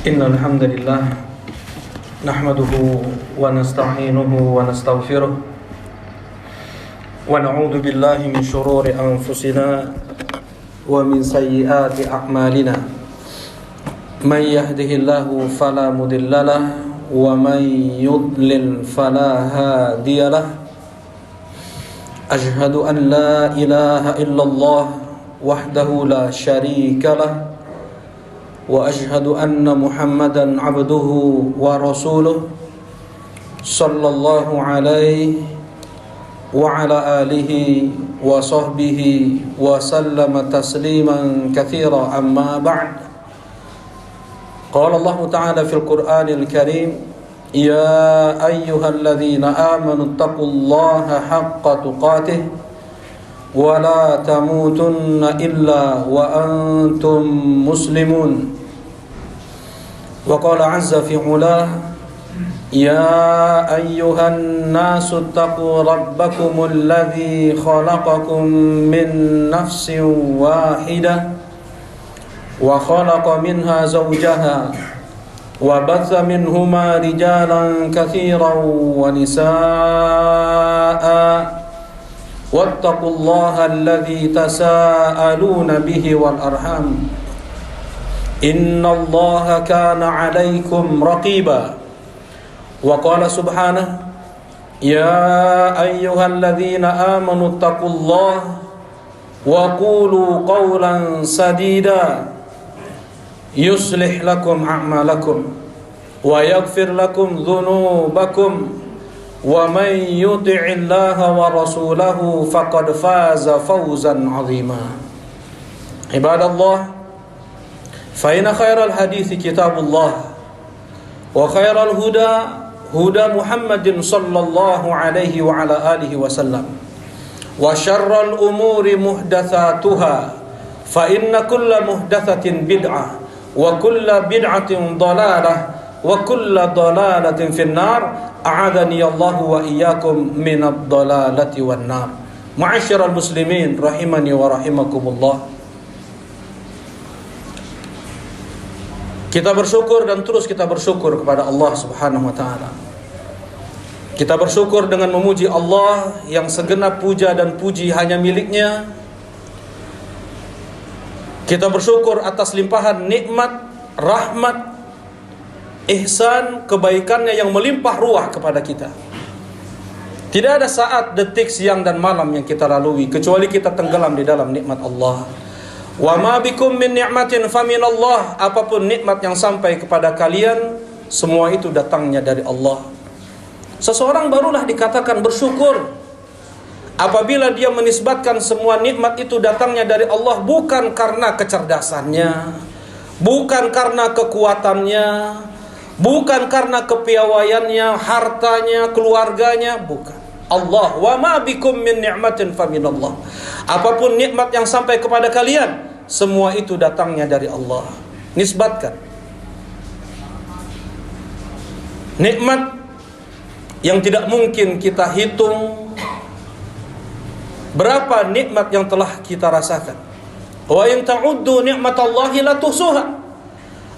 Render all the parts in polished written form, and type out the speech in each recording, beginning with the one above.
Innal hamdalillah nahmaduhu wa nasta'inuhu wa nastaghfiruh wa na'udzu billahi min shururi anfusina wa min sayyiati a'malina may yahdihillahu fala mudilla lahu wa may yudlil fala hadiya lahu ashhadu an la ilaha illallah wahdahu la syarika lahu wa ashhadu anna Muhammadan abduhu wa rasuluh sallallahu alaihi wa ala alihi wa sahbihi wa sallama tasliman katsira amma ba'd. Qala Allah Ta'ala fil Qur'anil Karim, ya ayyuhalladzina amanu taqullaha haqqa tuqatih wa la tamutunna illa wa antum muslimun. Wa qala 'azza fi 'ulah, ya ayyuhan nasu taqu rabbakumul ladzi khalaqakum min nafsin wahidah wa khalaqa minha zawjaha wa batha minhuma rijalan katsiran wa nisaa'a wattaqullaha alladzi tasaaluna bihi wal arham innallaha kana 'alaikum raqiba. Wa qala subhanahu, ya ayyuhalladzina amanu taqullaha wa qulu qawlan sadida yuslih lakum a'malakum wa yaghfir lakum dhunubakum wa may yuti'illaha wa rasulahu faqad faza fawzan 'azima. Ibadallah, fa inna khairal hadithi kitabullah wa khairal huda Muhammadin sallallahu alaihi wa ala alihi wasallam wa syarral umuri muhdatsatuha fa inna kulla muhdatsatin bid'ah wa kulla bid'atin dhalalah wa kulla dhalalatin finnar. A'adani Allah wa iyyakum minad dhalalati wan nar. Ma'asyiral muslimin rahimani wa rahimakumullah. Kita bersyukur dan terus kita bersyukur kepada Allah Subhanahu wa taala. Kita bersyukur dengan memuji Allah yang segenap puja dan puji hanya miliknya. Kita bersyukur atas limpahan nikmat, rahmat, ihsan, kebaikannya yang melimpah ruah kepada kita. Tidak ada saat, detik, siang dan malam yang kita lalui kecuali kita tenggelam di dalam nikmat Allah. Wa ma bikum min ni'matin faminallah. Apapun nikmat yang sampai kepada kalian, semua itu datangnya dari Allah. Seseorang barulah dikatakan bersyukur apabila dia menisbatkan semua nikmat itu datangnya dari Allah, bukan karena kecerdasannya, bukan karena kekuatannya, bukan karena kepiawaiannya, hartanya, keluarganya, bukan. Allah, wa ma bikum min ni'matin faminallah. Apapun nikmat yang sampai kepada kalian, semua itu datangnya dari Allah. Nisbatkan nikmat yang tidak mungkin kita hitung berapa nikmat yang telah kita rasakan. Wa in ta'uddu ni'matallahi la tuhsuha.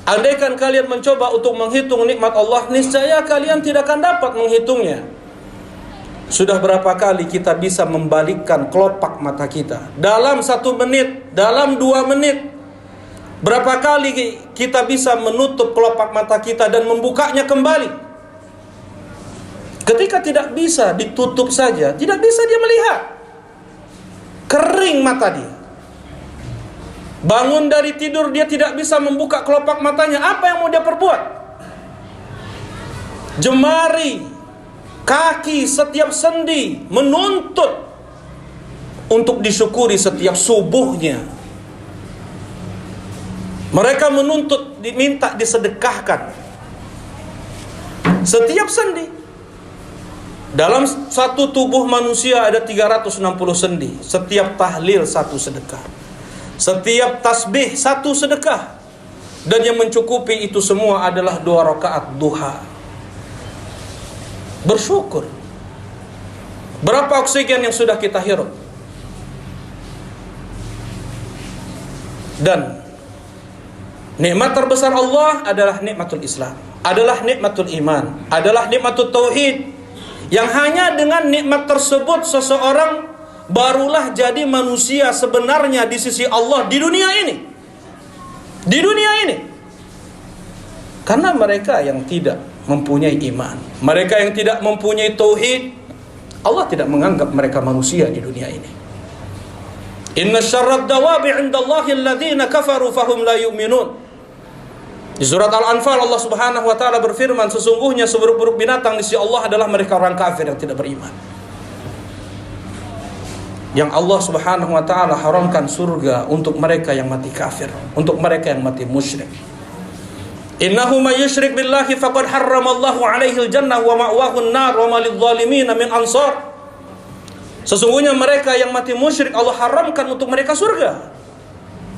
Andaikan kalian mencoba untuk menghitung nikmat Allah, niscaya kalian tidak akan dapat menghitungnya. Sudah berapa kali kita bisa membalikkan kelopak mata kita dalam 1 menit, dalam 2 menit? Berapa kali kita bisa menutup kelopak mata kita dan membukanya kembali? Ketika tidak bisa ditutup saja, tidak bisa dia melihat. Kering mata dia. Bangun dari tidur dia tidak bisa membuka kelopak matanya. Apa yang mau dia perbuat? Jemari, kaki, setiap sendi menuntut untuk disyukuri setiap subuhnya. Mereka menuntut, diminta disedekahkan setiap sendi. Dalam satu tubuh manusia ada 360 sendi. Setiap tahlil 1 sedekah, setiap tasbih 1 sedekah. Dan yang mencukupi itu semua adalah 2 rakaat duha. Bersyukur. Berapa oksigen yang sudah kita hirup? Dan Nikmat terbesar Allah adalah nikmatul Islam, adalah nikmatul iman, adalah nikmatul tauhid, yang hanya dengan nikmat tersebut seseorang barulah jadi manusia sebenarnya di sisi Allah di dunia ini. Di dunia ini. Karena mereka yang tidak mempunyai iman, mereka yang tidak mempunyai tauhid, Allah tidak menganggap mereka manusia di dunia ini. Inna syarrad dawabi 'indallahi alladhina kafaru fahum la yu'minun. Di surat Al-Anfal Allah Subhanahu wa taala berfirman, sesungguhnya seburuk-buruk binatang di sisi Allah adalah mereka orang kafir yang tidak beriman. Yang Allah Subhanahu wa taala haramkan surga untuk mereka yang mati kafir, untuk mereka yang mati musyrik. Innahu may yusyrik billahi faqad harramallahu 'alaihi al-jannah wa ma'wahu an-nar wa ma lidh-dhalimin min ansar. Sesungguhnya mereka yang mati musyrik Allah haramkan untuk mereka surga.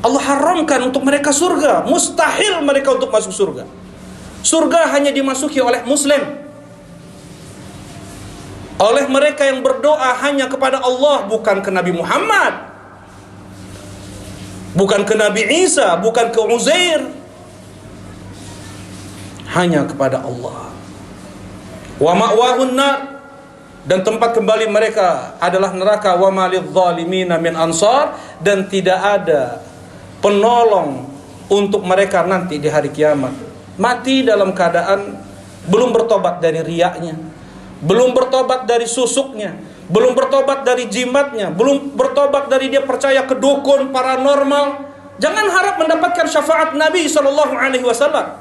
Allah haramkan untuk mereka surga. Mustahil mereka untuk masuk surga. Surga hanya dimasuki oleh muslim, oleh mereka yang berdoa hanya kepada Allah, bukan ke Nabi Muhammad, bukan ke Nabi Isa, bukan ke Uzair, hanya kepada Allah. Wa ma'wahun nar, dan tempat kembali mereka adalah neraka. Wa malidh zalimina min ansar, dan tidak ada penolong untuk mereka nanti di hari kiamat. Mati dalam keadaan belum bertobat dari riyaknya, belum bertobat dari susuknya, belum bertobat dari jimatnya, belum bertobat dari dia percaya ke dukun, paranormal. Jangan harap mendapatkan syafaat Nabi SAW.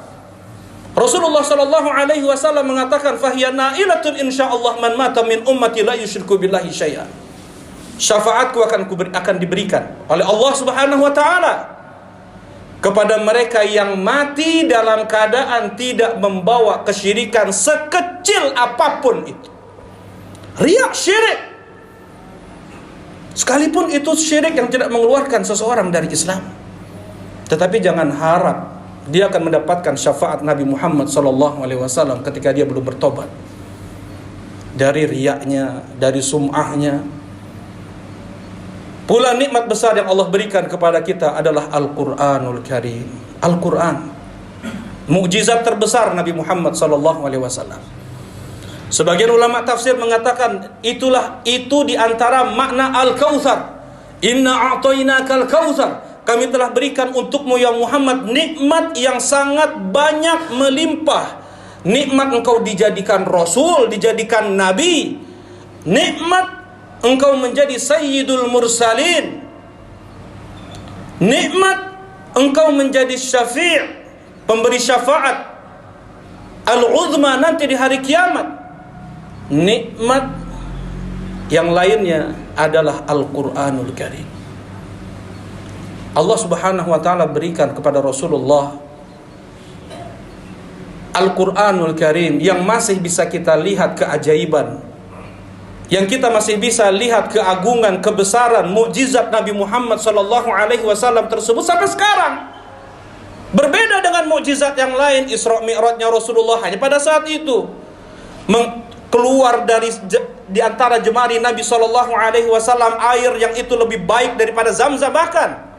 Rasulullah SAW mengatakan, fahiya na'ilatun insyaallah man mata min ummati la yusyriku billahi syai'an. Syafaatku akan diberikan oleh Allah Subhanahu wa taala kepada mereka yang mati dalam keadaan tidak membawa kesyirikan sekecil apapun itu. Riya, syirik. Sekalipun itu syirik yang tidak mengeluarkan seseorang dari Islam. Tetapi jangan harap dia akan mendapatkan syafaat Nabi Muhammad SAW ketika dia belum bertobat dari riyaknya, dari sum'ahnya. Pula nikmat besar yang Allah berikan kepada kita adalah Al-Quranul Karim. Al-Quran, mukjizat terbesar Nabi Muhammad SAW. Sebagian ulama tafsir mengatakan itu di antara makna Al-Kautsar. Inna a'tainakal kautsar. Kami telah berikan untukmu ya Muhammad nikmat yang sangat banyak melimpah. Nikmat engkau dijadikan Rasul, dijadikan Nabi. Nikmat engkau menjadi Sayyidul Mursalin. Nikmat engkau menjadi syafi', pemberi syafaat al-uzma nanti di hari kiamat. Nikmat yang lainnya adalah Al-Quranul Karim. Allah Subhanahu wa taala berikan kepada Rasulullah Al-Quranul Karim yang masih bisa kita lihat keajaiban, yang kita masih bisa lihat keagungan, kebesaran, mukjizat Nabi Muhammad SAW tersebut sampai sekarang. Berbeda dengan mukjizat yang lain, Isra Mi'rajnya Rasulullah hanya pada saat itu keluar di antara jemari Nabi SAW air yang itu lebih baik daripada Zamzam, bahkan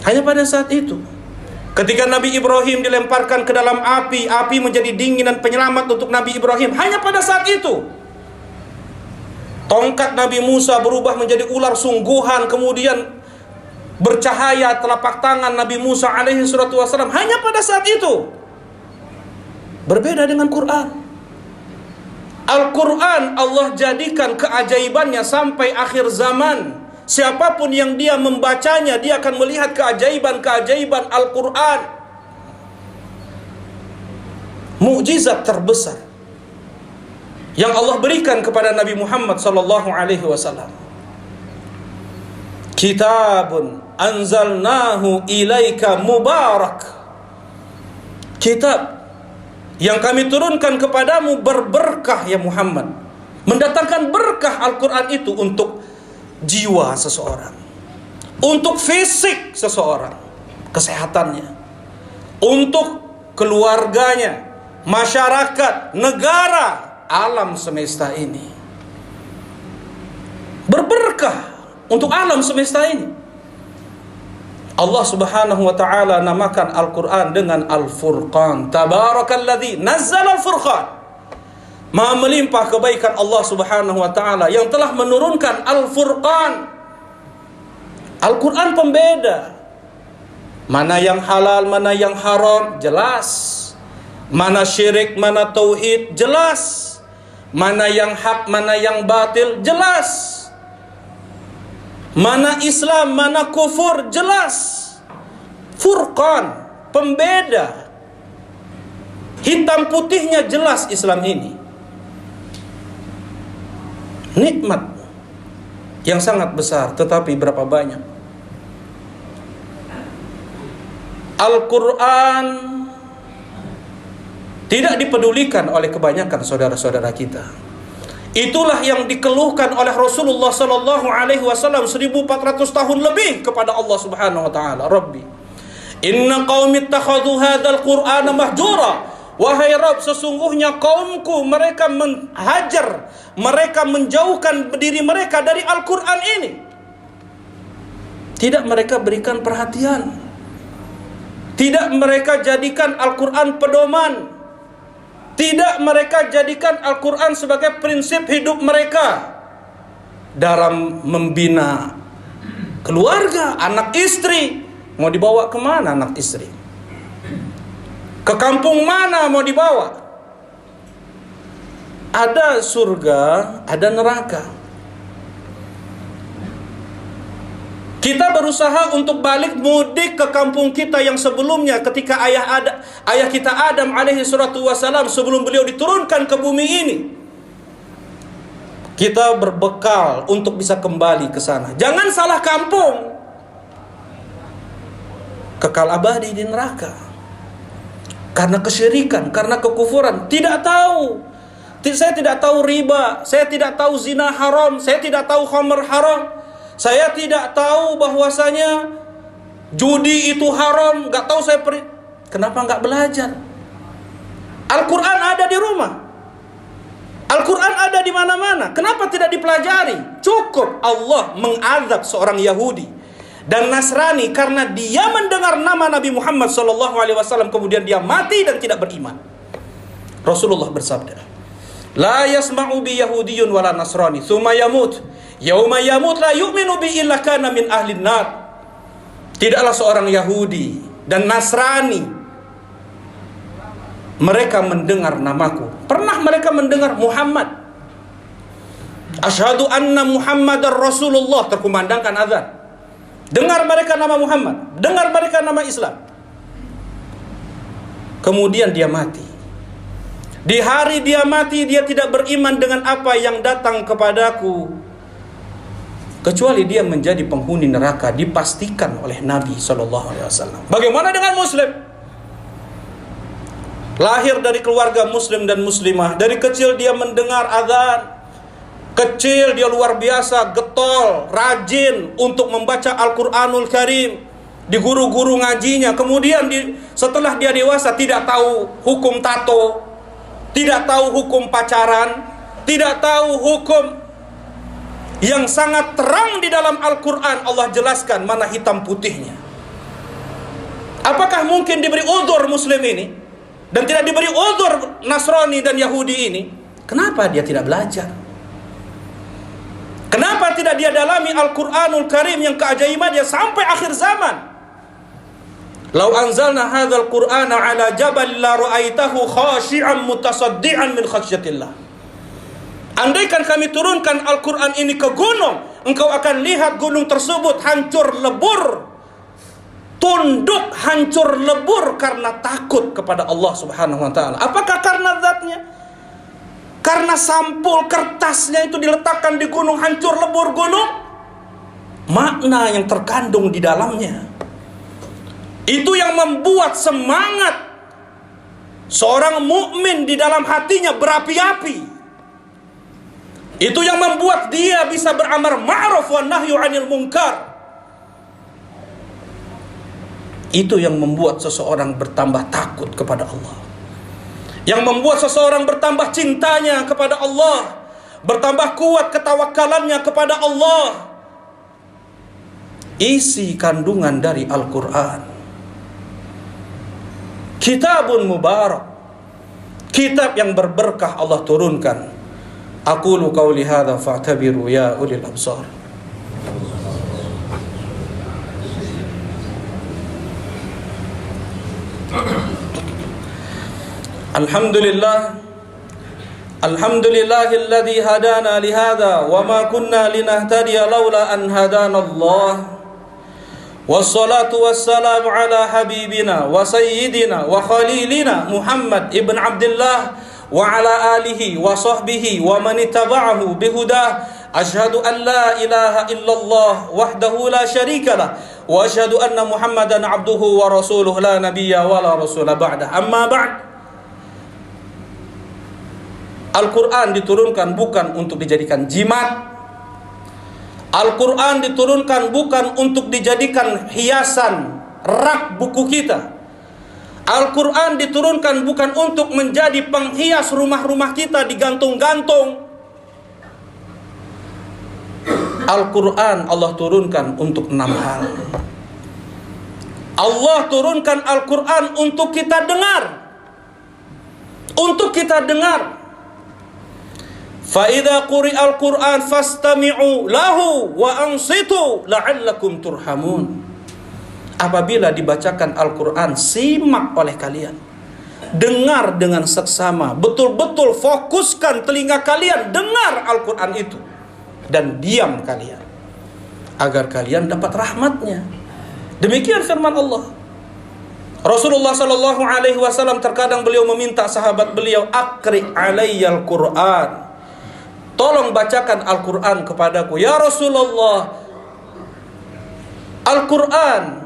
hanya pada saat itu. Ketika Nabi Ibrahim dilemparkan ke dalam api, api menjadi dingin dan penyelamat untuk Nabi Ibrahim. Hanya pada saat itu. Tongkat Nabi Musa berubah menjadi ular sungguhan, kemudian bercahaya telapak tangan Nabi Musa alaihi salatu wasallam. Hanya pada saat itu. Berbeda dengan Quran. Al-Quran Allah jadikan keajaibannya sampai akhir zaman. Siapapun yang dia membacanya, dia akan melihat keajaiban-keajaiban Al-Quran. Mukjizat terbesar yang Allah berikan kepada Nabi Muhammad SAW. Kitabun anzalnahu ilaika mubarak. Kitab yang kami turunkan kepadamu berberkah ya Muhammad. Mendatangkan berkah Al-Quran itu untuk jiwa seseorang, untuk fisik seseorang, kesehatannya, untuk keluarganya, masyarakat, negara, alam semesta ini. Berberkah untuk alam semesta ini. Allah Subhanahu wa taala namakan Al-Qur'an dengan Al-Furqan. Tabarakalladzi nazzala Al-Furqan. Maha melimpah kebaikan Allah Subhanahu wa taala yang telah menurunkan Al-Furqan. Al-Qur'an pembeda. Mana yang halal, mana yang haram, jelas. Mana syirik, mana tauhid, jelas. Mana yang hak, mana yang batil, jelas. Mana Islam, mana kufur, jelas. Furqan, pembeda. Hitam putihnya jelas Islam ini. Nikmat yang sangat besar, tetapi berapa banyak? Al-Quran tidak dipedulikan oleh kebanyakan saudara-saudara kita. Itulah yang dikeluhkan oleh Rasulullah sallallahu alaihi wasallam 1400 tahun lebih kepada Allah Subhanahu wa taala. Rabbi, inna qaumi ittakhadhu hadzal qur'ana mahjura. Wahai Rabb, sesungguhnya kaumku mereka menghajar, mereka menjauhkan diri mereka dari Al-Qur'an ini. Tidak mereka berikan perhatian. Tidak mereka jadikan Al-Qur'an pedoman. Tidak mereka jadikan Al-Quran sebagai prinsip hidup mereka dalam membina keluarga, anak istri. Mau dibawa kemana anak istri? Ke kampung mana mau dibawa? Ada surga, ada neraka. Kita berusaha untuk balik mudik ke kampung kita yang sebelumnya ketika ayah kita Adam alaihi salatu wasalam sebelum beliau diturunkan ke bumi ini. Kita berbekal untuk bisa kembali ke sana. Jangan salah kampung. Kekal abadi di neraka. Karena kesyirikan, karena kekufuran. Tidak tahu. Saya tidak tahu riba, saya tidak tahu zina haram, saya tidak tahu khamr haram. Saya tidak tahu bahwasanya judi itu haram. Gak tahu saya kenapa gak belajar? Al-Quran ada di rumah, Al-Quran ada di mana-mana. Kenapa tidak dipelajari? Cukup Allah mengazab seorang Yahudi dan Nasrani karena dia mendengar nama Nabi Muhammad SAW, kemudian dia mati dan tidak beriman. Rasulullah bersabda, la yasma'u bi yahudiyyun wala nasrani thumma yamut yauma yamut la yu'minu bi illa kana min ahlin nar. Tidaklah seorang Yahudi dan Nasrani mereka mendengar namaku. Pernah mereka mendengar Muhammad? Asyhadu anna Muhammadar Rasulullah, terkumandangkan azan. Dengar mereka nama Muhammad, dengar mereka nama Islam. Kemudian dia mati. Di hari dia mati, dia tidak beriman dengan apa yang datang kepadaku, kecuali dia menjadi penghuni neraka, dipastikan oleh Nabi SAW. Bagaimana dengan Muslim? Lahir dari keluarga Muslim dan Muslimah. Dari kecil dia mendengar azan. Kecil dia luar biasa, getol, rajin untuk membaca Al-Quranul Karim. Di guru-guru ngajinya. Kemudian setelah dia dewasa tidak tahu hukum tato, tidak tahu hukum pacaran, tidak tahu hukum yang sangat terang di dalam Al-Quran. Allah jelaskan mana hitam putihnya. Apakah mungkin diberi uzur Muslim ini dan tidak diberi uzur Nasrani dan Yahudi ini? Kenapa dia tidak belajar? Kenapa tidak dia dalami Al-Quranul Karim yang keajaibannya sampai akhir zaman? Lau anzalna hadzal Qur'ana ala jabal la ra'aitahu khashi'an mutasaddian min khasyatillah. Andaikan kami turunkan Al-Quran ini ke gunung, engkau akan lihat gunung tersebut hancur lebur, tunduk hancur lebur karena takut kepada Allah Subhanahu wa taala. Apakah karena zatnya? Karena sampul kertasnya itu diletakkan di gunung hancur lebur gunung? Makna yang terkandung di dalamnya itu yang membuat semangat seorang mukmin di dalam hatinya berapi-api. Itu yang membuat dia bisa beramar ma'ruf wa nahyu 'anil munkar. Itu yang membuat seseorang bertambah takut kepada Allah. Yang membuat seseorang bertambah cintanya kepada Allah, bertambah kuat ketawakalannya kepada Allah. isi kandungan dari Al-Quran. Kitabun mubarak, kitab yang berberkah Allah turunkan. Aqulu qawli hadza fa'tabiru ya ulil absar. Alhamdulillah, alhamdulillahilladzi hadana lihada wa ma kunna linahtadiya laula an hadana Allah. Wassalatu wassalamu ala habibina wa sayyidina wa khalilina Muhammad ibn Abdullah wa ala alihi wa sahbihi wa man ittaba'ahu bihudah. Asyhadu an la ilaha illallah wahdahu la syarika lah wa asyhadu anna Muhammadan abduhu wa rasuluhu la nabiyya wa la rasula ba'dah. Amma ba'd. Al-Quran diturunkan bukan untuk dijadikan jimat. Al-Quran diturunkan bukan untuk dijadikan hiasan rak buku kita. Al-Quran diturunkan bukan untuk menjadi penghias rumah-rumah kita digantung-gantung. Al-Quran Allah turunkan untuk 6 hal. Allah turunkan Al-Quran untuk kita dengar. Untuk kita dengar. فَإِذَا قُرِئَ الْقُرْآنُ فَاسْتَمِعُوا لَهُ وَأَنصِتُوا لَعَلَّكُمْ تُرْحَمُونَ. Apabila dibacakan Al-Quran, simak oleh kalian, dengar dengan seksama, betul-betul fokuskan telinga kalian, dengar Al-Quran itu, dan diam kalian, agar kalian dapat rahmatnya. Demikian firman Allah. Rasulullah SAW terkadang beliau meminta sahabat beliau, "Aqri alayyal Qur'an." Tolong bacakan Al-Quran kepadaku. Ya Rasulullah, Al-Quran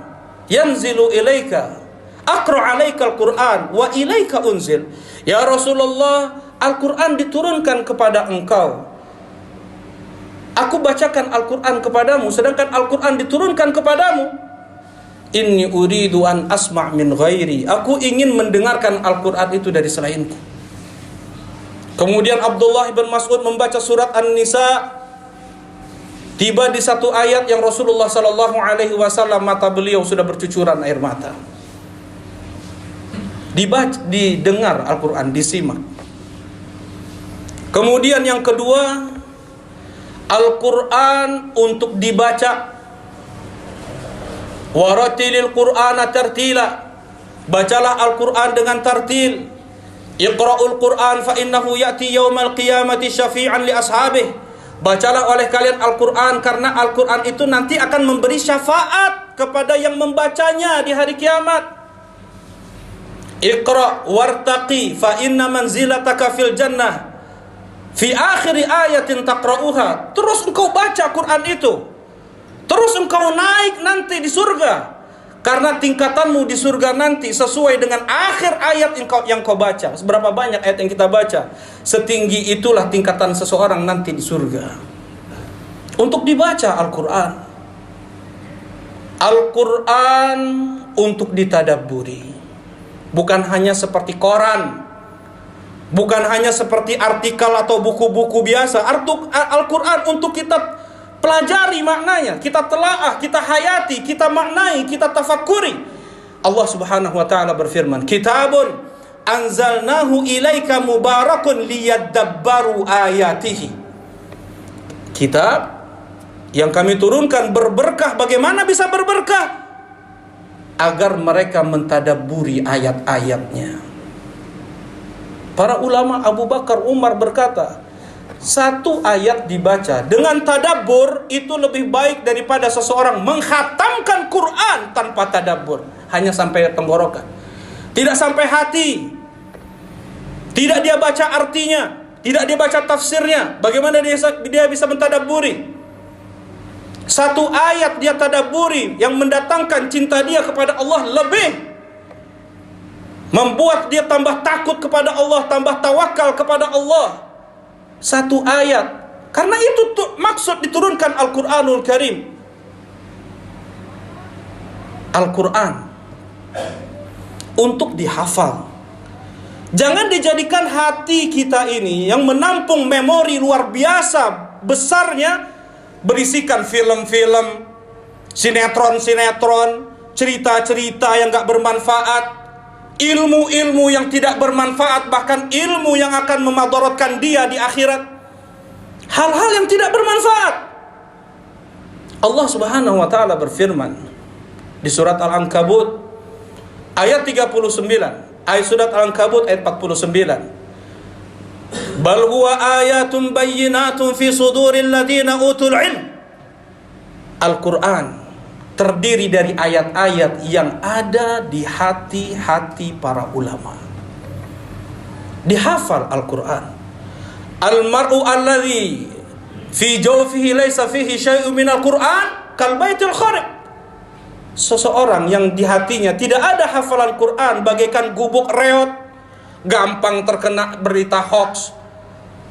yanzilu ilaika, aqra alaika Al-Quran wa ilaika unzil. Ya Rasulullah, Al-Quran diturunkan kepada engkau, aku bacakan Al-Quran kepadamu, sedangkan Al-Quran diturunkan kepadamu. Inni uridu an asma' min ghairi, aku ingin mendengarkan Al-Quran itu dari selainku. Kemudian Abdullah bin Mas'ud membaca surat An-Nisa. Tiba di satu ayat yang Rasulullah SAW mata beliau sudah bercucuran air mata. Didengar Al-Quran, disimak. Kemudian yang kedua, Al-Quran untuk dibaca. Waratilil Qur'ana tartila, bacalah Al-Quran dengan tartil. Iqra'ul Qur'an fa innahu ya'ti yaumal qiyamati syafi'an li ashabih. Bacalah oleh kalian Al-Quran, karena Al-Quran itu nanti akan memberi syafaat kepada yang membacanya di hari kiamat. Iqra' wartaqi fa inna manzilataka fil jannah fi akhiri ayatin taqra'uha. Terus engkau baca Quran itu, terus engkau naik nanti di surga, karena tingkatanmu di surga nanti sesuai dengan akhir ayat yang kau baca. Seberapa banyak ayat yang kita baca, setinggi itulah tingkatan seseorang nanti di surga. Untuk dibaca Al-Quran. Al-Quran untuk ditadabburi. Bukan hanya seperti koran, bukan hanya seperti artikel atau buku-buku biasa. Al-Quran untuk kita pelajari maknanya, kita telaah, kita hayati, kita maknai, kita tafakuri. Allah Subhanahu wa taala berfirman, "Kitabun anzalnahu ilaika mubarakun liyadabbaru ayatihi." Kitab yang kami turunkan berberkah. Bagaimana bisa berberkah? Agar mereka mentadabburi ayat-ayatnya. Para ulama Abu Bakar, Umar berkata, satu ayat dibaca dengan tadabbur itu lebih baik daripada seseorang menghatamkan Quran tanpa tadabbur, hanya sampai tenggorokan, tidak sampai hati, tidak dia baca artinya, tidak dia baca tafsirnya. Bagaimana dia bisa mentadabburi? Satu ayat dia tadabburi yang mendatangkan cinta dia kepada Allah, lebih membuat dia tambah takut kepada Allah, tambah tawakal kepada Allah. Satu ayat. Karena itu maksud diturunkan Al-Quranul Karim. Al-Quran untuk dihafal. Jangan dijadikan hati kita ini yang menampung memori luar biasa besarnya, berisikan film-film, sinetron-sinetron, cerita-cerita yang gak bermanfaat, ilmu-ilmu yang tidak bermanfaat, bahkan ilmu yang akan memadaratkan dia di akhirat. Hal-hal yang tidak bermanfaat. Allah Subhanahu wa taala berfirman di surat Al-Ankabut ayat 39, surat Al-Ankabut ayat 49. Bal huwa ayatun bayyinatun fi suduril ladina utul ilm. Al-Quran terdiri dari ayat-ayat yang ada di hati-hati para ulama. Dihafal Al-Quran. Al-mar'u alladhi fi jawfihi laysa fihi syai'un minal Quran kal baitil kharib. Seseorang yang di hatinya tidak ada hafalan Quran bagaikan gubuk reot, gampang terkena berita hoax,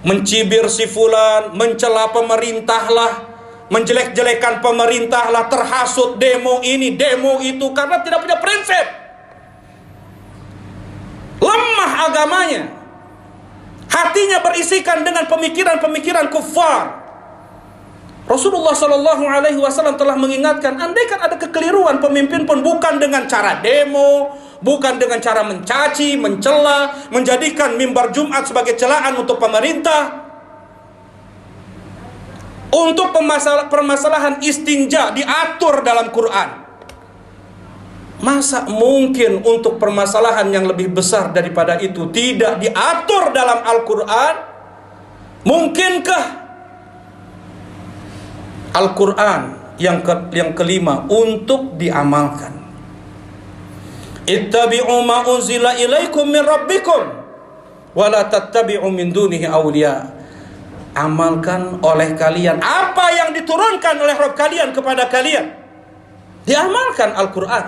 mencibir si fulan, mencela pemerintah lah, menjelek-jelekan pemerintah lah, terhasut demo ini, demo itu, karena tidak punya prinsip. Lemah agamanya. Hatinya berisikan dengan pemikiran-pemikiran kufar. Rasulullah SAW telah mengingatkan, andaikan ada kekeliruan pemimpin pun bukan dengan cara demo, bukan dengan cara mencaci, mencela, menjadikan mimbar Jumat sebagai celaan untuk pemerintah. Untuk permasalahan istinja diatur dalam Quran. Masa mungkin untuk permasalahan yang lebih besar daripada itu tidak diatur dalam Al-Quran? Mungkinkah? Al-Quran yang kelima untuk diamalkan. Ittabi'u ma unzila ilaikum min rabbikum wa la tattabi'u min dunihi awliya. Amalkan oleh kalian apa yang diturunkan oleh Rabb kalian kepada kalian. Diamalkan Al-Quran.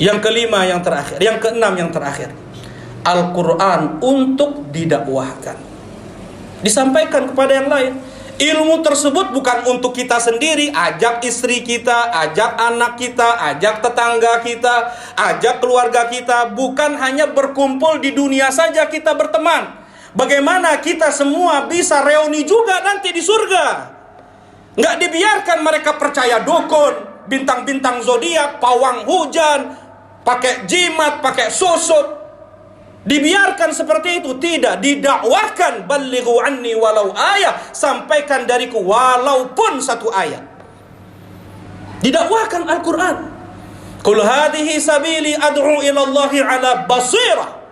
Yang kelima yang terakhir, yang keenam yang terakhir. Al-Quran untuk didakwahkan. Disampaikan kepada yang lain. Ilmu tersebut bukan untuk kita sendiri. Ajak istri kita, ajak anak kita, ajak tetangga kita, ajak keluarga kita. Bukan hanya berkumpul di dunia saja kita berteman. Bagaimana kita semua bisa reuni juga nanti di surga. Nggak dibiarkan mereka percaya dukun, bintang-bintang zodiak, pawang hujan, pakai jimat, pakai susut. Dibiarkan seperti itu. Tidak, didakwahkan. Ballighu anni walau ayat. Sampaikan dariku walaupun satu ayat. Didakwahkan Al-Quran. Qul hadhihi sabili ad'u ilallahi ala basirah.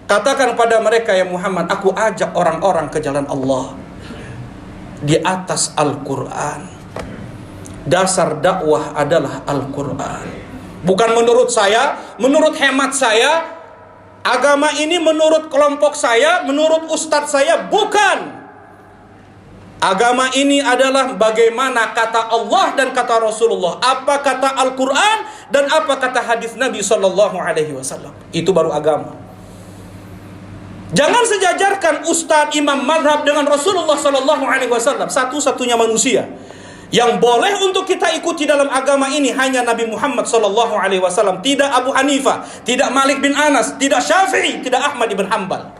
Katakan pada mereka, ya Muhammad, aku ajak orang-orang ke jalan Allah di atas Al-Quran. Dasar dakwah adalah Al-Quran. Bukan menurut saya, menurut hemat saya, agama ini menurut kelompok saya, menurut ustadz saya. Bukan. Agama ini adalah bagaimana kata Allah dan kata Rasulullah, apa kata Al-Quran dan apa kata hadis Nabi SAW. Itu baru agama. Jangan sejajarkan ustadz imam madhab dengan Rasulullah SAW. Satu-satunya manusia yang boleh untuk kita ikuti dalam agama ini hanya Nabi Muhammad SAW. Tidak Abu Hanifah, tidak Malik bin Anas, tidak Syafi'i, tidak Ahmad ibn Hanbal.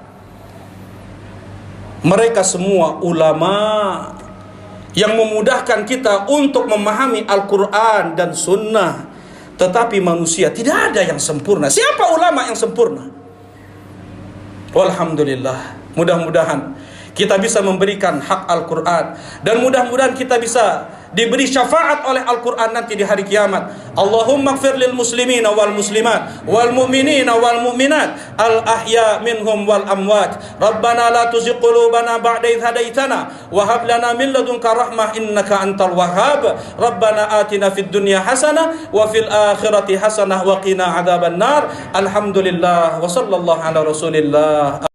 Mereka semua ulama yang memudahkan kita untuk memahami Al-Quran dan Sunnah. Tetapi manusia tidak ada yang sempurna. Siapa ulama yang sempurna? Walhamdulillah. Mudah-mudahan kita bisa memberikan hak Al-Quran. Dan mudah-mudahan kita bisa diberi syafaat oleh Al-Quran nanti di hari kiamat. Allahumma gfir lil muslimina wal muslimat wal mu'minina wal mu'minat al ahya minhum wal amwat. Rabbana la tuzigh qulubana ba'da idh hadaitana wa hab lana min ladunka rahmah innaka antal wahhab. Rabbana atina fid dunya hasanah wa fil akhirati hasanah wa qina adzaban nar. Alhamdulillah wa sallallahu ala rasulillah.